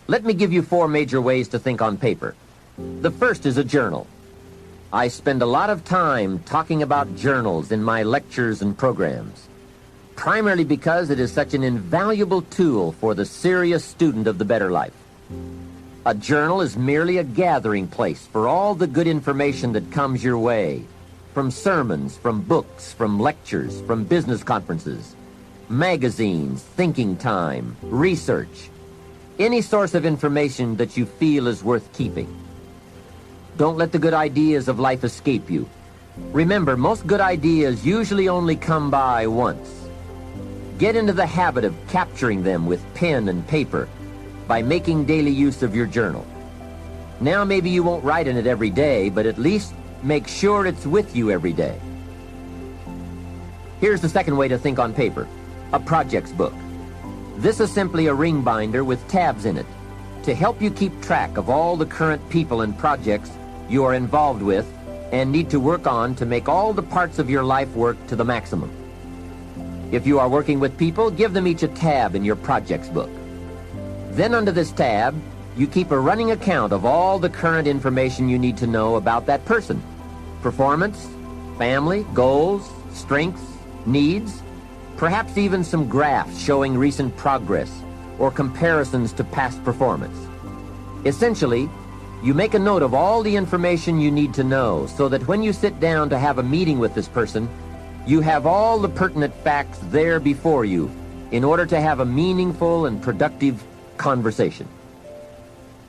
Let me give you 4 major ways to think on paper. The first is a journal. I spend a lot of time talking about journals in my lectures and programs, primarily because it is such an invaluable tool for the serious student of the better life. A journal is merely a gathering place for all the good information that comes your way, from sermons, from books, from lectures, from business conferences, magazines, thinking time, research, any source of information that you feel is worth keeping. Don't let the good ideas of life escape you. Remember, most good ideas usually only come by once. Get into the habit of capturing them with pen and paper by making daily use of your journal. Now maybe you won't write in it every day, but at least make sure it's with you every day. Here's the second way to think on paper, a projects book. This is simply a ring binder with tabs in it to help you keep track of all the current people and projects you are involved with and need to work on to make all the parts of your life work to the maximum. If you are working with people, give them each a tab in your projects book. Then under this tab, you keep a running account of all the current information you need to know about that person. Performance, family, goals, strengths, needs, perhaps even some graphs showing recent progress or comparisons to past performance. Essentially, you make a note of all the information you need to know so that when you sit down to have a meeting with this person, you have all the pertinent facts there before you in order to have a meaningful and productive conversation.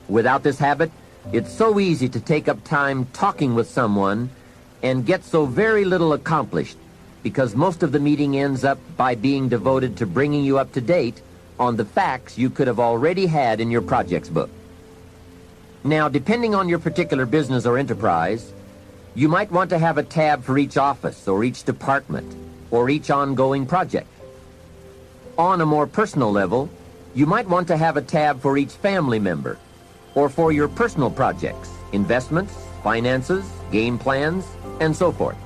Without this habit, it's so easy to take up time talking with someone and get so very little accomplished because most of the meeting ends up by being devoted to bringing you up to date on the facts you could have already had in your projects book. Now, depending on your particular business or enterprise, you might want to have a tab for each office or each department or each ongoing project. On a more personal level, you might want to have a tab for each family member or for your personal projects, investments, finances, game plans, and so forth.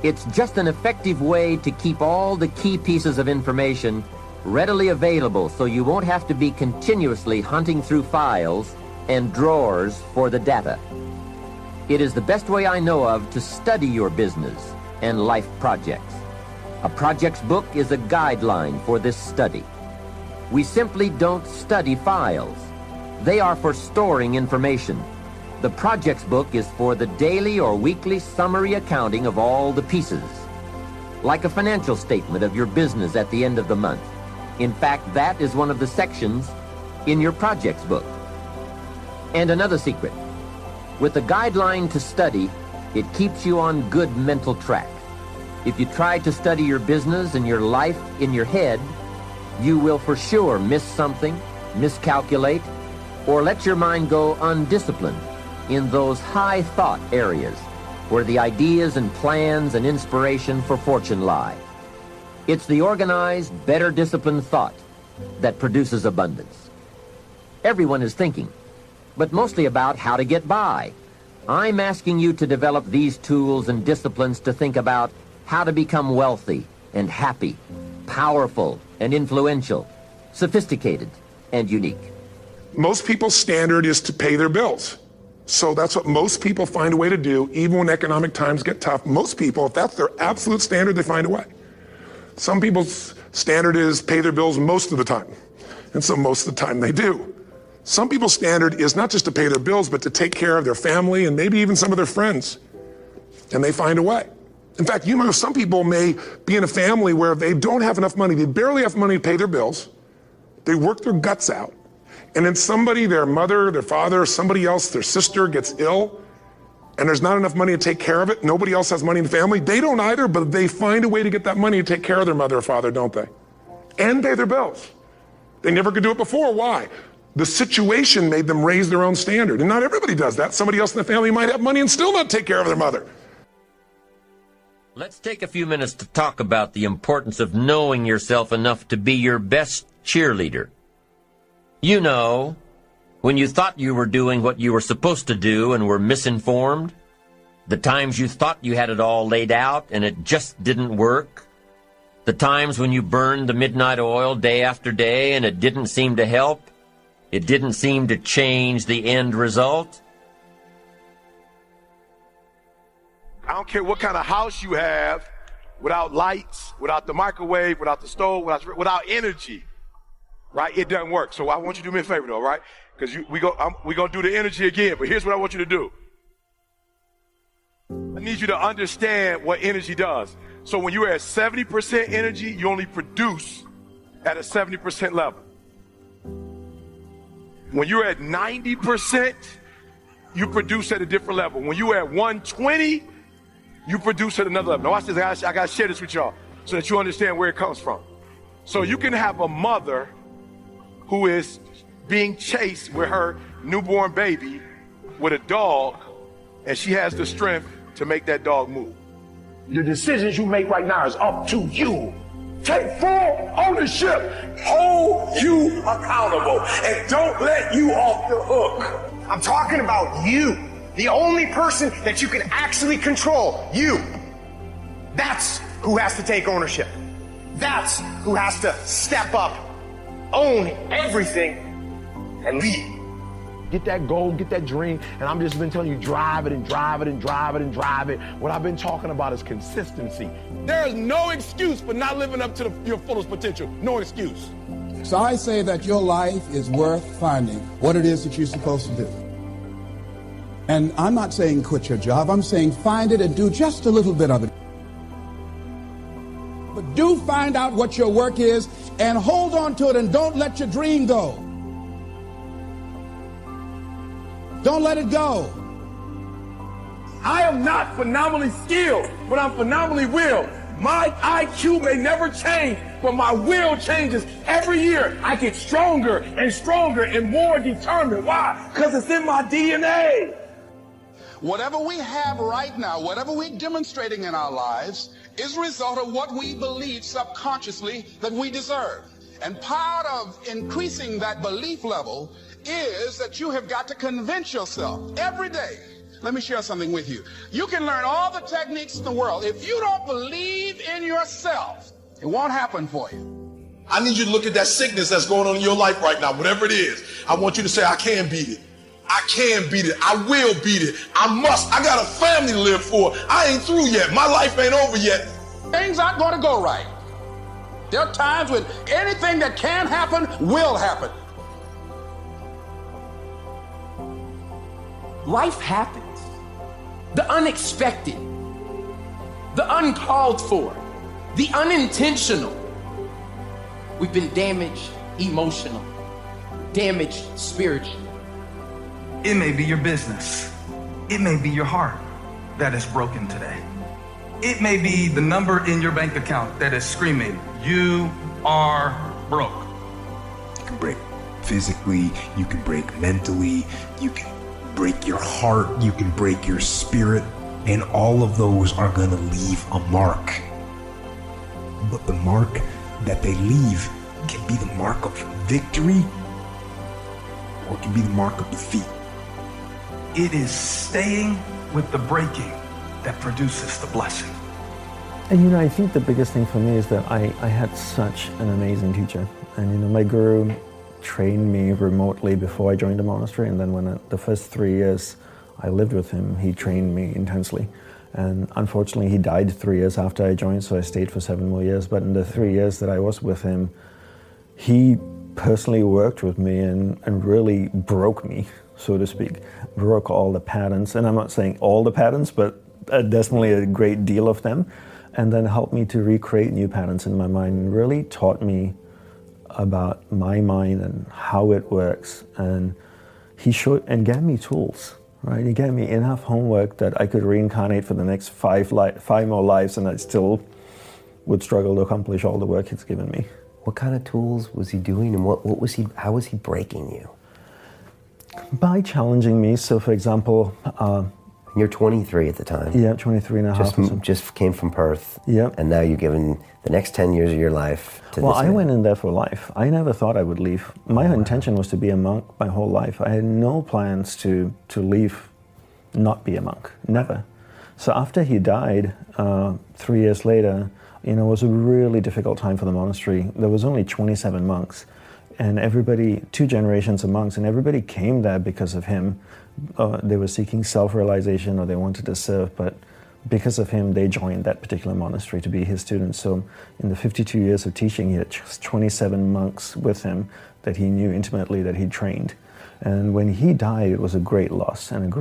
It's just an effective way to keep all the key pieces of information readily available so you won't have to be continuously hunting through files and drawers for the data. It is the best way I know of to study your business and life projects. A projects book is a guideline for this study. We simply don't study files. They are for storing information. The projects book is for the daily or weekly summary accounting of all the pieces, like a financial statement of your business at the end of the month. In fact, that is one of the sections in your projects book. And another secret, with a guideline to study, it keeps you on good mental track. If you try to study your business and your life in your head, you will for sure miss something, miscalculate, or let your mind go undisciplined in those high thought areas where the ideas and plans and inspiration for fortune lie. It's the organized, better disciplined thought that produces abundance. Everyone is thinking, but mostly about how to get by. I'm asking you to develop these tools and disciplines to think about how to become wealthy and happy, powerful and influential, sophisticated and unique. Most people's standard is to pay their bills. So that's what most people find a way to do, even when economic times get tough. Most people, if that's their absolute standard, they find a way. Some people's standard is pay their bills most of the time. And so most of the time they do. Some people's standard is not just to pay their bills, but to take care of their family and maybe even some of their friends. And they find a way. In fact, you know, some people may be in a family where they don't have enough money. They barely have money to pay their bills. They work their guts out. And then somebody, their mother, their father, somebody else, their sister gets ill, and there's not enough money to take care of it. Nobody else has money in the family. They don't either, but they find a way to get that money to take care of their mother or father, don't they? And pay their bills. They never could do it before. Why? The situation made them raise their own standard. And not everybody does that. Somebody else in the family might have money and still not take care of their mother. Let's take a few minutes to talk about the importance of knowing yourself enough to be your best cheerleader. You know, when you thought you were doing what you were supposed to do and were misinformed, the times you thought you had it all laid out and it just didn't work, the times when you burned the midnight oil day after day and it didn't seem to help, It didn't seem to change the end result. I don't care what kind of house you have, without lights, without the microwave, without the stove, without energy, right? It doesn't work. So I want you to do me a favor, though, right? Because we're going to do the energy again, but here's what I want you to do. I need you to understand what energy does. So when you're at 70% energy, you only produce at a 70% level. When you're at 90%, you produce at a different level. When you're at 120, you produce at another level. Now watch this, I got to share this with y'all so that you understand where it comes from. So you can have a mother who is being chased with her newborn baby with a dog, and she has the strength to make that dog move. The decisions you make right now is up to you. Take full ownership. Hold you accountable. And don't let you off the hook. I'm talking about you. The only person that you can actually control. You. That's who has to take ownership. That's who has to step up, own everything, and lead. Get that goal, get that dream, and I'm just been telling you, drive it and drive it and drive it and drive it. What I've been talking about is consistency. There is no excuse for not living up to your fullest potential. No excuse. So I say that your life is worth finding what it is that you're supposed to do. And I'm not saying quit your job. I'm saying find it and do just a little bit of it. But do find out what your work is and hold on to it and don't let your dream go. Don't let it go. I am not phenomenally skilled, but I'm phenomenally willed. My IQ may never change, but my will changes every year. I get stronger and stronger and more determined. Why? Because it's in my DNA. Whatever we have right now, whatever we're demonstrating in our lives, is a result of what we believe subconsciously that we deserve. And part of increasing that belief level is that you have got to convince yourself every day. Let me share something with you. You can learn all the techniques in the world. If you don't believe in yourself, it won't happen for you. I need you to look at that sickness that's going on in your life right now, whatever it is. I want you to say, I can beat it. I can beat it. I will beat it. I must. I got a family to live for. I ain't through yet. My life ain't over yet. Things aren't going to go right. There are times when anything that can happen will happen. Life happens. The unexpected, the uncalled for, the unintentional. We've been damaged emotionally, damaged spiritually. It may be your business. It may be your heart that is broken today. It may be the number in your bank account that is screaming, you are broke. You can break physically, you can break mentally, you can break your heart, you can break your spirit, and all of those are going to leave a mark. But the mark that they leave can be the mark of victory, or it can be the mark of defeat. It is staying with the breaking that produces the blessing. And I think the biggest thing for me is that I had such an amazing teacher. And my guru trained me remotely before I joined the monastery, and then when the first 3 years I lived with him, he trained me intensely. And unfortunately, he died 3 years after I joined, so I stayed for 7 more years. But in the 3 years that I was with him, he personally worked with me and really broke me, so to speak, broke all the patterns. And I'm not saying all the patterns, but definitely a great deal of them. And then helped me to recreate new patterns in my mind, and really taught me about my mind and how it works. And he showed and gave me tools, right? He gave me enough homework that I could reincarnate for the next 5 more lives, and I still would struggle to accomplish all the work he's given me. What kind of tools was he doing, and what was he? How was he breaking you? By challenging me. So, for example, you're 23 at the time. Yeah, 23 and a half. Just came from Perth. Yep. And now you're giving the next 10 years of your life to this I man. went in there for life. I never thought I would leave. My intention was to be a monk my whole life. I had no plans to leave, not be a monk. Never. So after he died, 3 years later, it was a really difficult time for the monastery. There was only 27 monks. And everybody, 2 generations of monks, and everybody came there because of him. They were seeking self-realization, or they wanted to serve, but because of him, they joined that particular monastery to be his students. So in the 52 years of teaching, he had just 27 monks with him that he knew intimately, that he trained. And when he died, it was a great loss and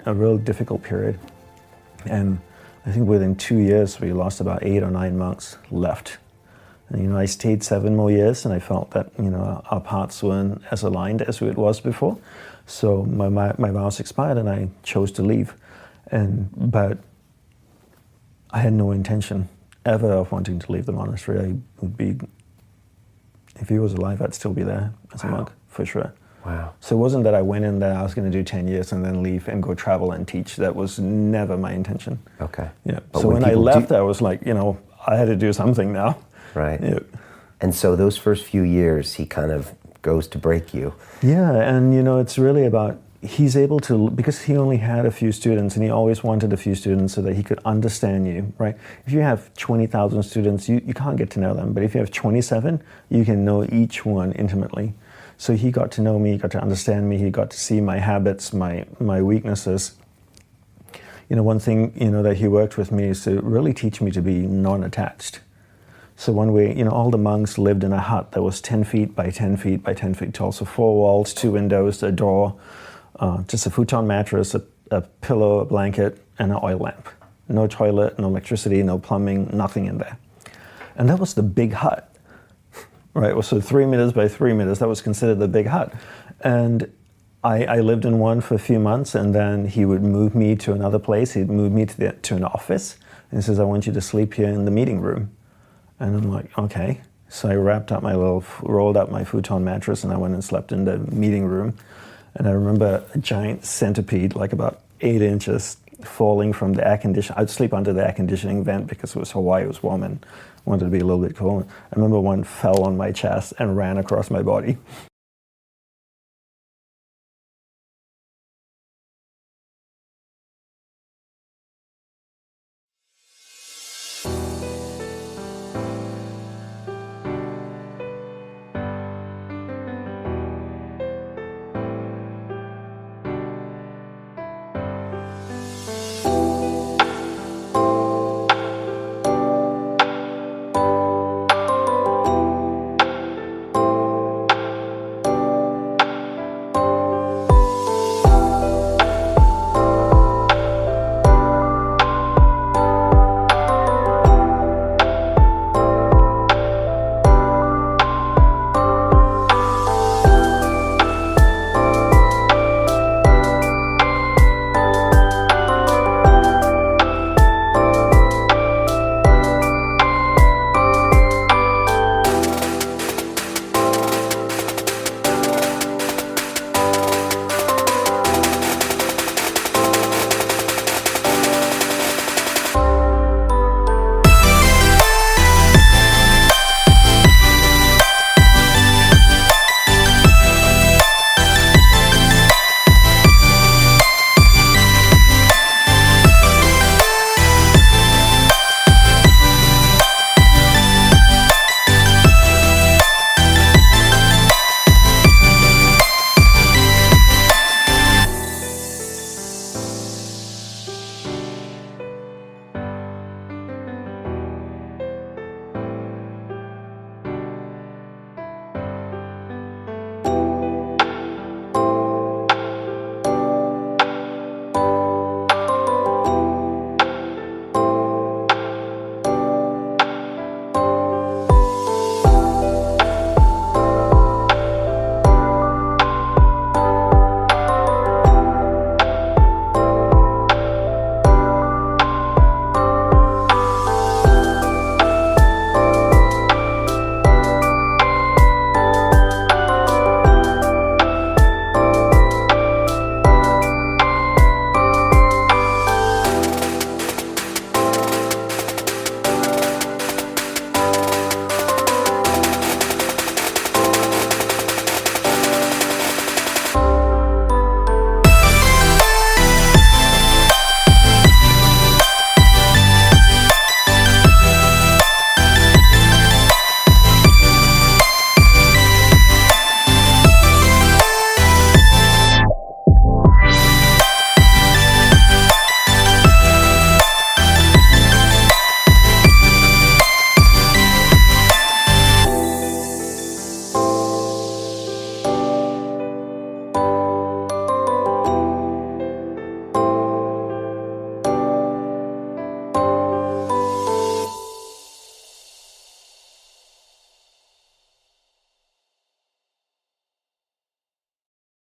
a real difficult period. And I think within 2 years, we lost about 8 or 9 monks left. And, I stayed 7 more years, and I felt that, our paths weren't as aligned as it was before. So my vows expired, and I chose to leave. But I had no intention ever of wanting to leave the monastery. I would be, if he was alive, I'd still be there as a monk, for sure. Wow. So it wasn't that I went in there, I was going to do 10 years and then leave and go travel and teach. That was never my intention. Okay. Yeah. But so when I left, I was like, I had to do something now. Right. Yeah. And so those first few years, he kind of goes to break you. Yeah, and it's really about, he's able to, because he only had a few students, and he always wanted a few students so that he could understand you, right? If you have 20,000 students, you can't get to know them, but if you have 27, you can know each one intimately. So he got to know me, he got to understand me, he got to see my habits, my weaknesses. One thing, that he worked with me is to really teach me to be non-attached. So one way, all the monks lived in a hut that was 10 feet by 10 feet by 10 feet tall. So 4 walls, 2 windows, a door, just a futon mattress, a pillow, a blanket, and an oil lamp. No toilet, no electricity, no plumbing, nothing in there. And that was the big hut. Right, so 3 meters by 3 meters, that was considered the big hut. And I lived in one for a few months, and then he would move me to another place. He'd move me to an office, and he says, I want you to sleep here in the meeting room. And I'm like, okay. So I rolled up my futon mattress, and I went and slept in the meeting room. And I remember a giant centipede, like about 8 inches, falling from the air conditioning. I'd sleep under the air conditioning vent because it was Hawaii, it was warm, and wanted to be a little bit cool. I remember one fell on my chest and ran across my body.